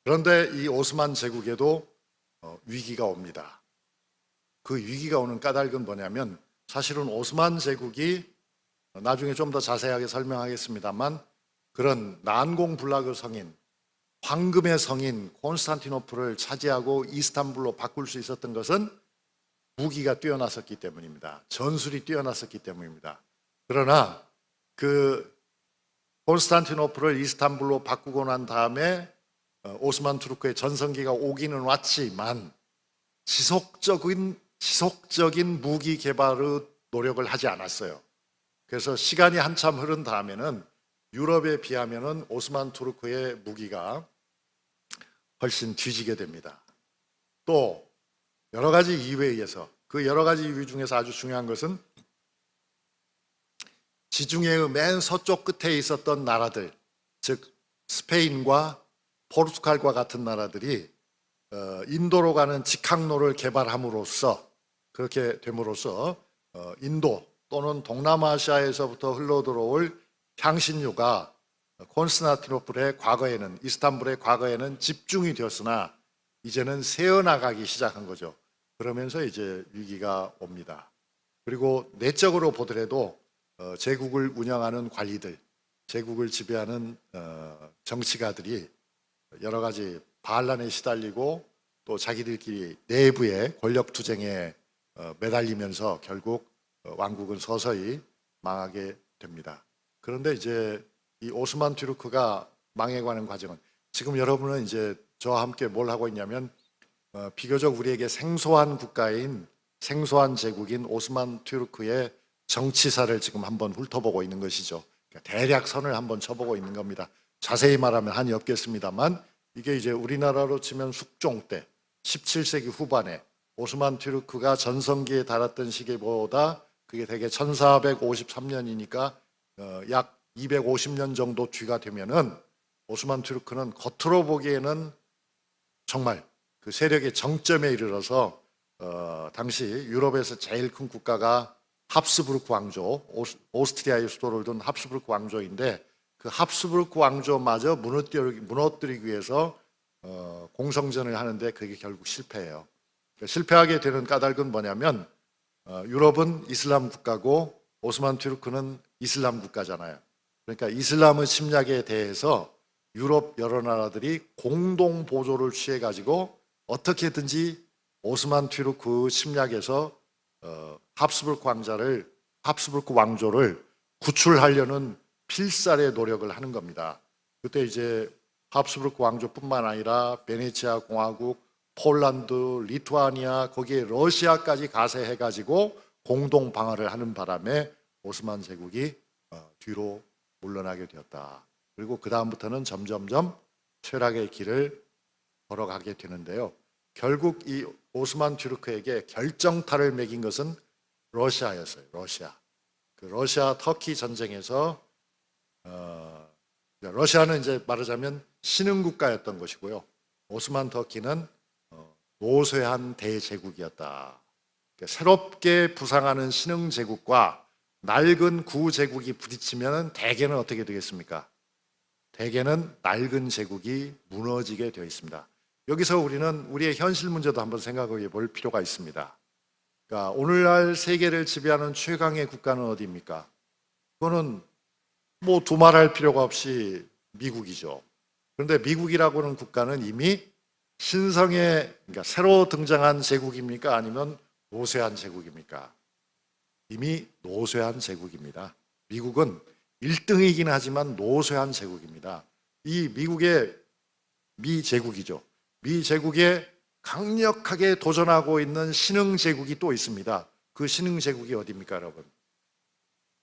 그런데 이 오스만 제국에도 위기가 옵니다. 그 위기가 오는 까닭은 뭐냐면 사실은 오스만 제국이 나중에 좀 더 자세하게 설명하겠습니다만 그런 난공불락의 성인, 황금의 성인 콘스탄티노플을 차지하고 이스탄불로 바꿀 수 있었던 것은 무기가 뛰어났었기 때문입니다. 전술이 뛰어났었기 때문입니다. 그러나 그 콘스탄티노플을 이스탄불로 바꾸고 난 다음에 오스만 투르크의 전성기가 오기는 왔지만 지속적인 무기 개발의 노력을 하지 않았어요. 그래서 시간이 한참 흐른 다음에는 유럽에 비하면은 오스만 투르크의 무기가 훨씬 뒤지게 됩니다. 또 여러 가지 이유에 의해서 그 여러 가지 이유 중에서 아주 중요한 것은 지중해의 맨 서쪽 끝에 있었던 나라들, 즉 스페인과 포르투갈과 같은 나라들이 인도로 가는 직항로를 개발함으로써 그렇게 됨으로써 인도 또는 동남아시아에서부터 흘러들어올 향신료가 콘스탄티노플의 과거에는 이스탄불의 과거에는 집중이 되었으나 이제는 새어나가기 시작한 거죠. 그러면서 이제 위기가 옵니다. 그리고 내적으로 보더라도 제국을 운영하는 관리들, 제국을 지배하는 정치가들이 여러 가지 반란에 시달리고 또 자기들끼리 내부의 권력 투쟁에 매달리면서 결국 왕국은 서서히 망하게 됩니다. 그런데 이제 이 오스만 투르크가 망해가는 과정은 지금 여러분은 이제 저와 함께 뭘 하고 있냐면 비교적 우리에게 생소한 국가인 생소한 제국인 오스만 투르크의 정치사를 지금 한번 훑어보고 있는 것이죠. 그러니까 대략 선을 한번 쳐보고 있는 겁니다. 자세히 말하면 한이 없겠습니다만 이게 이제 우리나라로 치면 숙종 때 17세기 후반에 오스만 투르크가 전성기에 달았던 시기보다 그게 대개 1453년이니까 약 250년 정도 뒤가 되면은 오스만 투르크는 겉으로 보기에는 정말 그 세력의 정점에 이르러서 당시 유럽에서 제일 큰 국가가 합스부르크 왕조, 오스트리아의 수도를 둔 합스부르크 왕조인데 그 합스부르크 왕조마저 무너뜨리기 위해서 공성전을 하는데 그게 결국 실패해요. 실패하게 되는 까닭은 뭐냐면 유럽은 이슬람 국가고 오스만 투르크는 이슬람 국가잖아요. 그러니까 이슬람의 침략에 대해서 유럽 여러 나라들이 공동 보조를 취해 가지고 어떻게든지 오스만 투르크 침략에서 합스부르크 왕조를 구출하려는 필살의 노력을 하는 겁니다. 그때 이제 합스부르크 왕조뿐만 아니라 베네치아 공화국, 폴란드, 리투아니아, 거기에 러시아까지 가세해 가지고 공동 방어를 하는 바람에 오스만 제국이 뒤로 물러나게 되었다. 그리고 그 다음부터는 점점점 퇴락의 길을 걸어가게 되는데요. 결국 이 오스만 투르크에게 결정타를 매긴 것은 러시아였어요. 러시아. 그 러시아 터키 전쟁에서 러시아는 이제 말하자면 신흥국가였던 것이고요. 오스만 터키는 노쇠한 대제국이었다. 그러니까 새롭게 부상하는 신흥제국과 낡은 구제국이 부딪히면 대개는 어떻게 되겠습니까? 대개는 낡은 제국이 무너지게 되어 있습니다. 여기서 우리는 우리의 현실 문제도 한번 생각해 볼 필요가 있습니다. 그러니까 오늘날 세계를 지배하는 최강의 국가는 어디입니까? 그거는 뭐 두말할 필요가 없이 미국이죠. 그런데 미국이라고 하는 국가는 이미 신성의 그러니까 새로 등장한 제국입니까? 아니면 노쇠한 제국입니까? 이미 노쇠한 제국입니다. 미국은 1등이긴 하지만 노쇠한 제국입니다. 이 미국의 미제국이죠. 미제국에 강력하게 도전하고 있는 신흥제국이 또 있습니다. 그 신흥제국이 어디입니까, 여러분?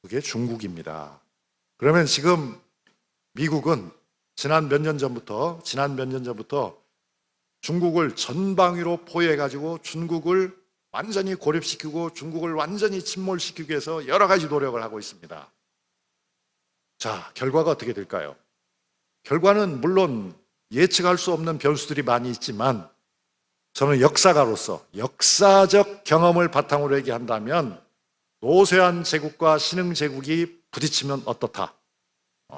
그게 중국입니다. 그러면 지금 미국은 지난 몇 년 전부터 중국을 전방위로 포위해가지고 중국을 완전히 고립시키고 중국을 완전히 침몰시키기 위해서 여러 가지 노력을 하고 있습니다. 자, 결과가 어떻게 될까요? 결과는 물론 예측할 수 없는 변수들이 많이 있지만 저는 역사가로서 역사적 경험을 바탕으로 얘기한다면 노쇠한 제국과 신흥 제국이 부딪히면 어떻다?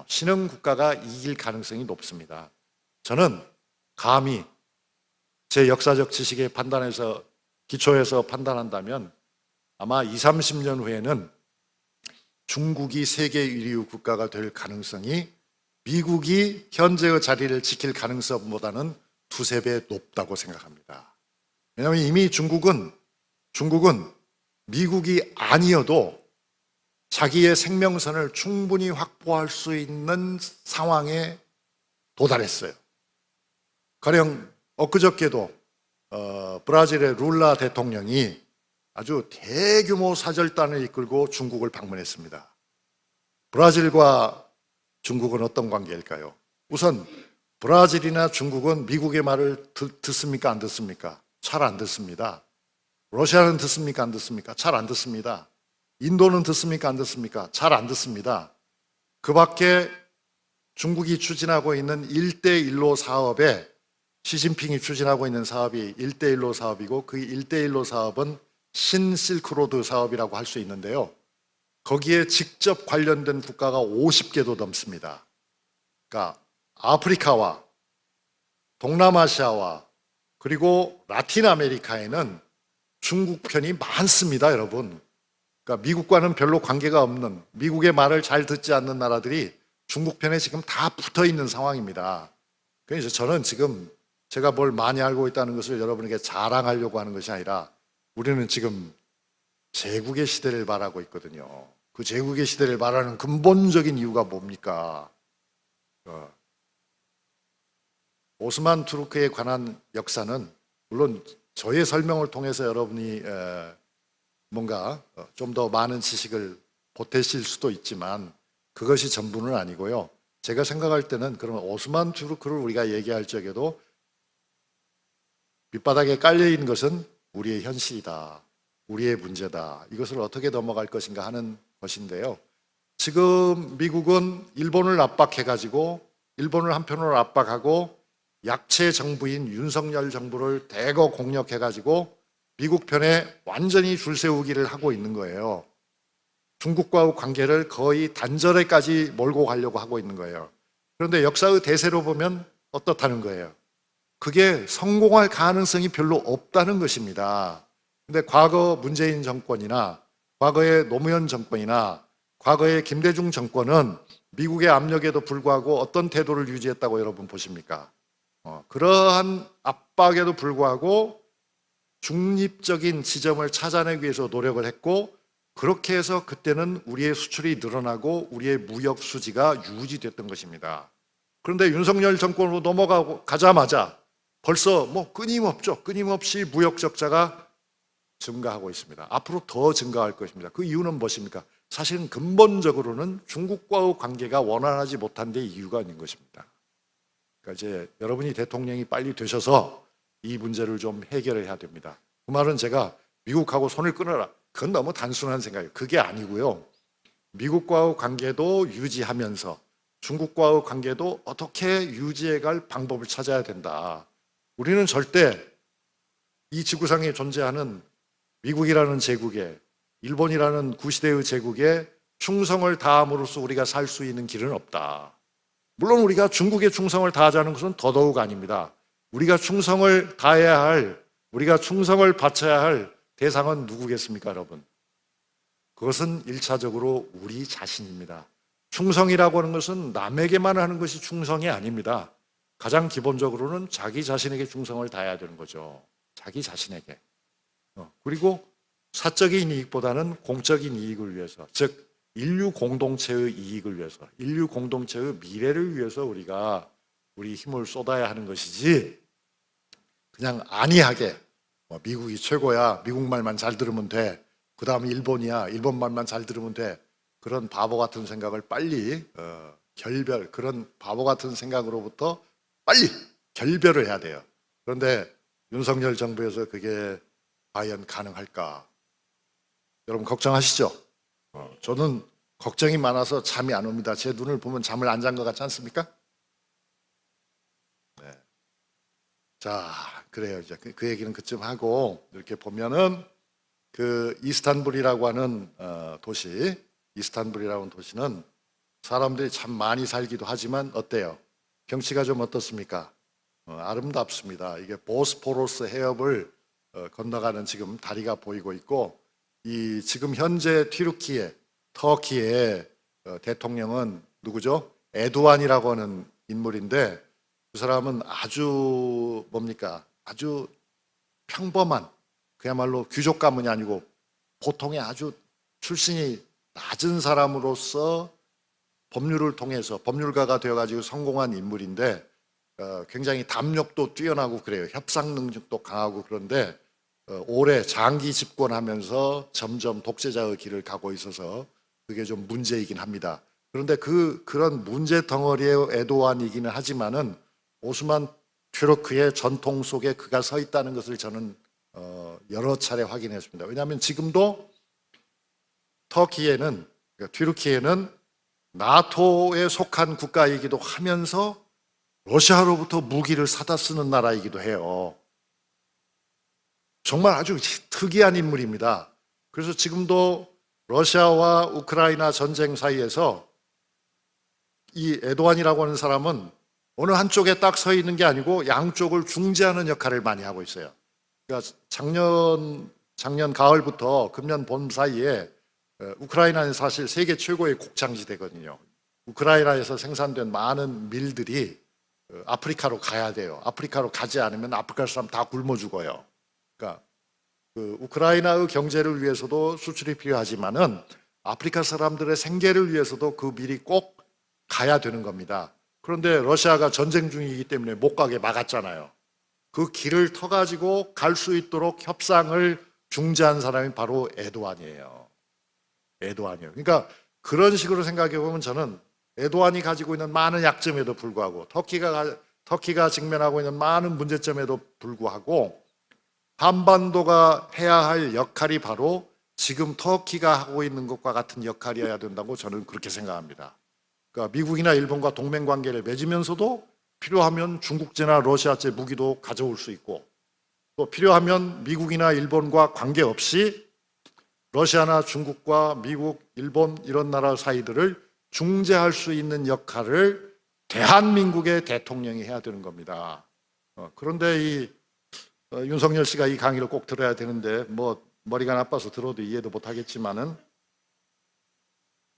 신흥 국가가 이길 가능성이 높습니다. 저는 감히 제 역사적 지식의 판단에서 기초에서 판단한다면 아마 20, 30년 후에는 중국이 세계 1위 국가가 될 가능성이 미국이 현재의 자리를 지킬 가능성보다는 두세 배 높다고 생각합니다. 왜냐하면 이미 중국은 미국이 아니어도 자기의 생명선을 충분히 확보할 수 있는 상황에 도달했어요. 가령 엊그저께도 브라질의 룰라 대통령이 아주 대규모 사절단을 이끌고 중국을 방문했습니다. 브라질과 중국은 어떤 관계일까요? 우선 브라질이나 중국은 미국의 말을 듣습니까? 안 듣습니까? 잘 안 듣습니다. 러시아는 듣습니까? 안 듣습니까? 잘 안 듣습니다. 인도는 듣습니까? 안 듣습니까? 잘 안 듣습니다. 그 밖에 중국이 추진하고 있는 1대1로 사업에 시진핑이 추진하고 있는 사업이 1대1로 사업이고 그 1대1로 사업은 신실크로드 사업이라고 할 수 있는데요. 거기에 직접 관련된 국가가 50개도 넘습니다. 그러니까 아프리카와 동남아시아와 그리고 라틴 아메리카에는 중국 편이 많습니다, 여러분. 그러니까 미국과는 별로 관계가 없는, 미국의 말을 잘 듣지 않는 나라들이 중국 편에 지금 다 붙어 있는 상황입니다. 그래서 저는 지금 제가 뭘 많이 알고 있다는 것을 여러분에게 자랑하려고 하는 것이 아니라 우리는 지금 제국의 시대를 말하고 있거든요. 그 제국의 시대를 말하는 근본적인 이유가 뭡니까? 오스만 투르크에 관한 역사는 물론 저의 설명을 통해서 여러분이 뭔가 좀 더 많은 지식을 보태실 수도 있지만 그것이 전부는 아니고요. 제가 생각할 때는 그러면 오스만 투르크를 우리가 얘기할 적에도 밑바닥에 깔려있는 것은 우리의 현실이다. 우리의 문제다. 이것을 어떻게 넘어갈 것인가 하는 것인데요. 지금 미국은 일본을 압박해가지고 일본을 한편으로 압박하고 약체 정부인 윤석열 정부를 대거 공격해가지고 미국 편에 완전히 줄 세우기를 하고 있는 거예요. 중국과의 관계를 거의 단절에까지 몰고 가려고 하고 있는 거예요. 그런데 역사의 대세로 보면 어떻다는 거예요? 그게 성공할 가능성이 별로 없다는 것입니다. 근데 과거 문재인 정권이나 과거의 노무현 정권이나 과거의 김대중 정권은 미국의 압력에도 불구하고 어떤 태도를 유지했다고 여러분 보십니까? 그러한 압박에도 불구하고 중립적인 지점을 찾아내기 위해서 노력을 했고 그렇게 해서 그때는 우리의 수출이 늘어나고 우리의 무역 수지가 유지됐던 것입니다. 그런데 윤석열 정권으로 가자마자 벌써 끊임없이 무역 적자가 증가하고 있습니다. 앞으로 더 증가할 것입니다. 그 이유는 무엇입니까? 사실은 근본적으로는 중국과의 관계가 원활하지 못한 데 이유가 있는 것입니다. 그러니까 이제 여러분이 대통령이 빨리 되셔서 이 문제를 좀 해결을 해야 됩니다. 그 말은 제가 미국하고 손을 끊어라. 그건 너무 단순한 생각이에요. 그게 아니고요. 미국과의 관계도 유지하면서 중국과의 관계도 어떻게 유지해갈 방법을 찾아야 된다. 우리는 절대 이 지구상에 존재하는 미국이라는 제국에 일본이라는 구시대의 제국에 충성을 다함으로써 우리가 살 수 있는 길은 없다. 물론 우리가 중국에 충성을 다하자는 것은 더더욱 아닙니다. 우리가 충성을 다해야 할, 우리가 충성을 바쳐야 할 대상은 누구겠습니까, 여러분? 그것은 1차적으로 우리 자신입니다. 충성이라고 하는 것은 남에게만 하는 것이 충성이 아닙니다. 가장 기본적으로는 자기 자신에게 충성을 다해야 되는 거죠. 자기 자신에게. 그리고 사적인 이익보다는 공적인 이익을 위해서, 즉 인류 공동체의 이익을 위해서, 인류 공동체의 미래를 위해서 우리가 우리 힘을 쏟아야 하는 것이지 그냥 안이하게 미국이 최고야, 미국 말만 잘 들으면 돼, 그 다음에 일본이야, 일본 말만 잘 들으면 돼, 그런 바보 같은 생각을 빨리 그런 바보 같은 생각으로부터 빨리 결별을 해야 돼요. 그런데 윤석열 정부에서 그게 과연 가능할까? 여러분 걱정하시죠? 저는 걱정이 많아서 잠이 안 옵니다. 제 눈을 보면 잠을 안 잔 것 같지 않습니까? 네. 자, 그래요. 이제 그 얘기는 그쯤 하고 이렇게 보면은 그 이스탄불이라고 하는 이스탄불이라는 도시는 사람들이 참 많이 살기도 하지만 어때요? 경치가 좀 어떻습니까? 아름답습니다. 이게 보스포러스 해협을 건너가는 지금 다리가 보이고 있고, 이 지금 현재 터키의 대통령은 누구죠? 에두안이라고 하는 인물인데, 그 사람은 아주 아주 평범한, 그야말로 귀족 가문이 아니고 보통의 아주 출신이 낮은 사람으로서 법률을 통해서 법률가가 되어가지고 성공한 인물인데, 굉장히 담력도 뛰어나고 그래요. 협상 능력도 강하고. 그런데 오래 장기 집권하면서 점점 독재자의 길을 가고 있어서 그게 좀 문제이긴 합니다. 그런데 그런 문제 덩어리의 에도안이기는 하지만은 오스만 튀르크의 전통 속에 그가 서 있다는 것을 저는 여러 차례 확인했습니다. 왜냐하면 지금도 튀르키예는 나토에 속한 국가이기도 하면서 러시아로부터 무기를 사다 쓰는 나라이기도 해요. 정말 아주 특이한 인물입니다. 그래서 지금도 러시아와 우크라이나 전쟁 사이에서 이 에도안이라고 하는 사람은 어느 한쪽에 딱 서 있는 게 아니고 양쪽을 중재하는 역할을 많이 하고 있어요. 그러니까 작년 가을부터 금년 봄 사이에 우크라이나는 사실 세계 최고의 곡창지대거든요. 우크라이나에서 생산된 많은 밀들이 아프리카로 가야 돼요. 아프리카로 가지 않으면 아프리카 사람 다 굶어 죽어요. 그러니까 그 우크라이나의 경제를 위해서도 수출이 필요하지만은 아프리카 사람들의 생계를 위해서도 그 밀이 꼭 가야 되는 겁니다. 그런데 러시아가 전쟁 중이기 때문에 못 가게 막았잖아요. 그 길을 터가지고 갈 수 있도록 협상을 중재한 사람이 바로 에도안이에요. 그러니까 그런 식으로 생각해 보면 저는 에도안이 가지고 있는 많은 약점에도 불구하고 터키가 직면하고 있는 많은 문제점에도 불구하고 한반도가 해야 할 역할이 바로 지금 터키가 하고 있는 것과 같은 역할이어야 된다고 저는 그렇게 생각합니다. 그러니까 미국이나 일본과 동맹 관계를 맺으면서도 필요하면 중국제나 러시아제 무기도 가져올 수 있고, 또 필요하면 미국이나 일본과 관계없이 러시아나 중국과 미국, 일본 이런 나라 사이들을 중재할 수 있는 역할을 대한민국의 대통령이 해야 되는 겁니다. 그런데 윤석열 씨가 이 강의를 꼭 들어야 되는데 뭐 머리가 나빠서 들어도 이해도 못하겠지만은